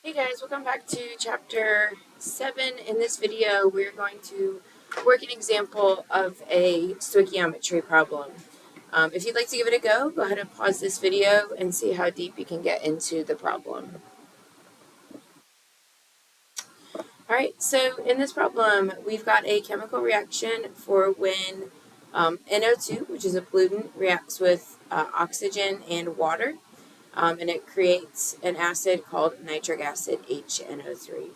Hey guys, welcome back to chapter 7. In this video, we're going to work an example of a stoichiometry problem. If you'd like to give it a go ahead and pause this video and see how deep you can get into the problem. Alright, so in this problem, we've got a chemical reaction for when NO2, which is a pollutant, reacts with oxygen and water. And it creates an acid called nitric acid, HNO3.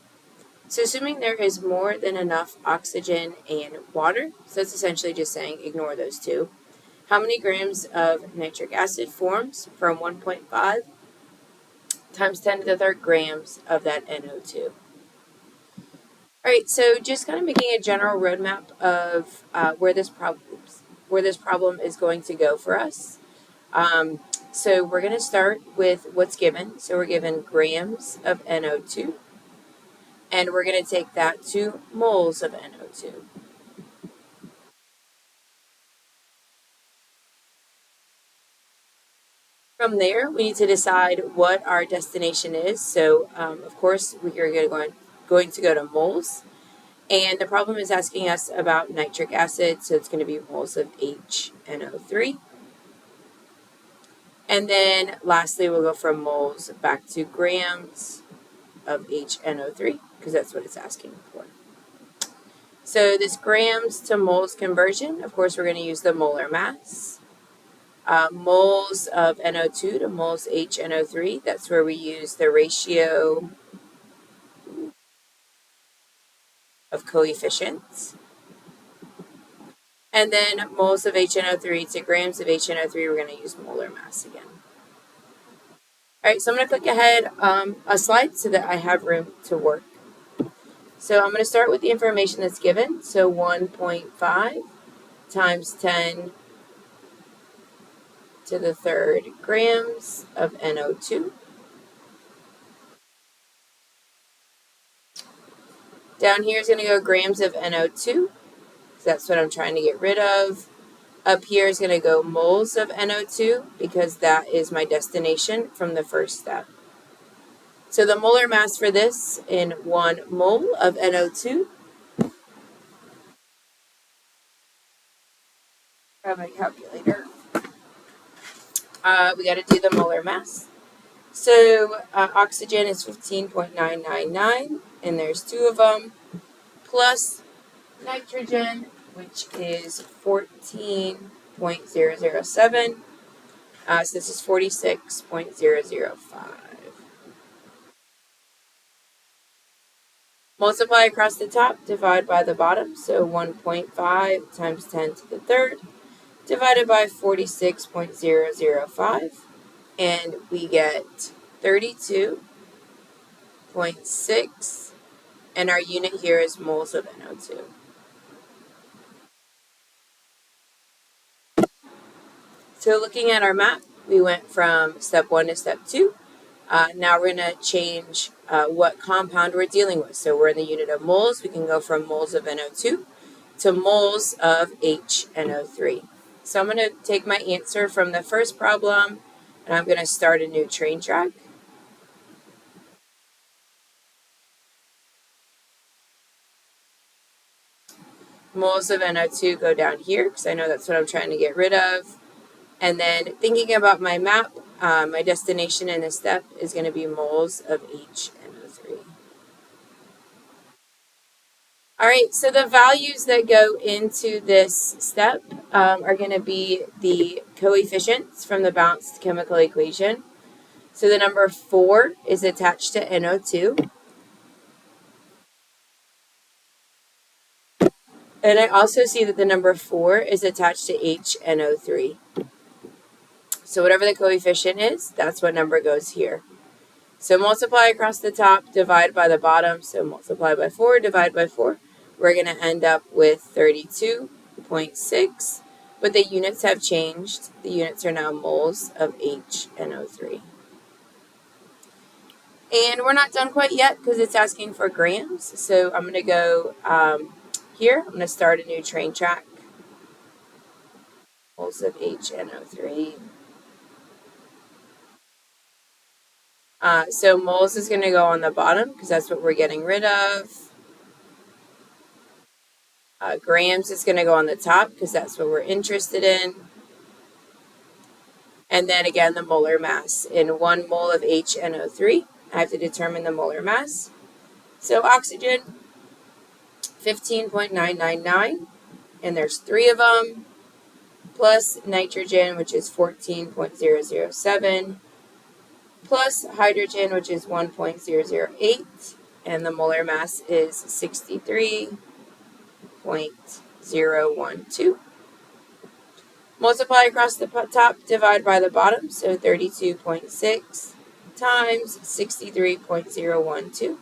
So assuming there is more than enough oxygen and water, so that's essentially just saying ignore those two, how many grams of nitric acid forms from 1.5 times 10 to the third grams of that NO2? All right, so just kind of making a general roadmap of where this problem is going to go for us. So we're going to start with what's given. So we're given grams of NO2, and we're going to take that to moles of NO2. From there, we need to decide what our destination is. So, of course, we are going to go to moles. And the problem is asking us about nitric acid, so it's going to be moles of HNO3. And then lastly, we'll go from moles back to grams of HNO3, because that's what it's asking for. So this grams to moles conversion, of course, we're going to use the molar mass. Moles of NO2 to moles HNO3, that's where we use the ratio of coefficients. And then moles of HNO3 to grams of HNO3, we're going to use molar mass again. All right, so I'm going to click ahead a slide so that I have room to work. So I'm going to start with the information that's given. So 1.5 times 10 to the third grams of NO2. Down here is going to go grams of NO2. That's what I'm trying to get rid of. Up here is going to go moles of NO2 because that is my destination from the first step. So the molar mass for this in 1 mole of NO2. Grab my calculator. We got to do the molar mass. So oxygen is 15.999, and there's 2 of them, plus nitrogen, which is 14.007. So this is 46.005. Multiply across the top, divide by the bottom. So 1.5 times 10 to the third, divided by 46.005. And we get 32.6. And our unit here is moles of NO2. So looking at our map, we went from step 1 to step 2. Now we're going to change what compound we're dealing with. So we're in the unit of moles. We can go from moles of NO2 to moles of HNO3. So I'm going to take my answer from the first problem, and I'm going to start a new train track. Moles of NO2 go down here because I know that's what I'm trying to get rid of. And then thinking about my map, my destination in this step is going to be moles of HNO3. All right, so the values that go into this step are going to be the coefficients from the balanced chemical equation. So the number 4 is attached to NO2. And I also see that the number 4 is attached to HNO3. So whatever the coefficient is, that's what number goes here. So multiply across the top, divide by the bottom. So multiply by 4, divide by 4. We're going to end up with 32.6. But the units have changed. The units are now moles of HNO3. And we're not done quite yet because it's asking for grams. So I'm going to go here. I'm going to start a new train track. Moles of HNO3. So moles is going to go on the bottom because that's what we're getting rid of. Grams is going to go on the top because that's what we're interested in. And then again, the molar mass. In 1 mole of HNO3, I have to determine the molar mass. So oxygen, 15.999, and there's 3 of them, plus nitrogen, which is 14.007, plus hydrogen, which is 1.008, and the molar mass is 63.012. Multiply across the top, divide by the bottom, so 32.6 times 63.012.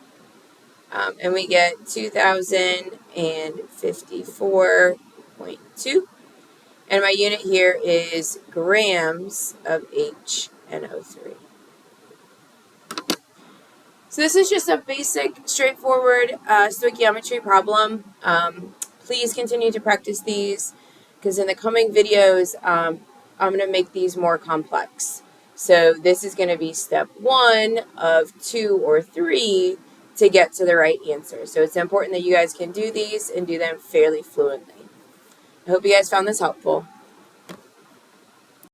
And we get 2,054.2. And my unit here is grams of HNO3. So this is just a basic, straightforward stoichiometry problem. Please continue to practice these because in the coming videos, I'm going to make these more complex. So this is going to be step 1 of 2 or 3 to get to the right answer. So it's important that you guys can do these and do them fairly fluently. I hope you guys found this helpful.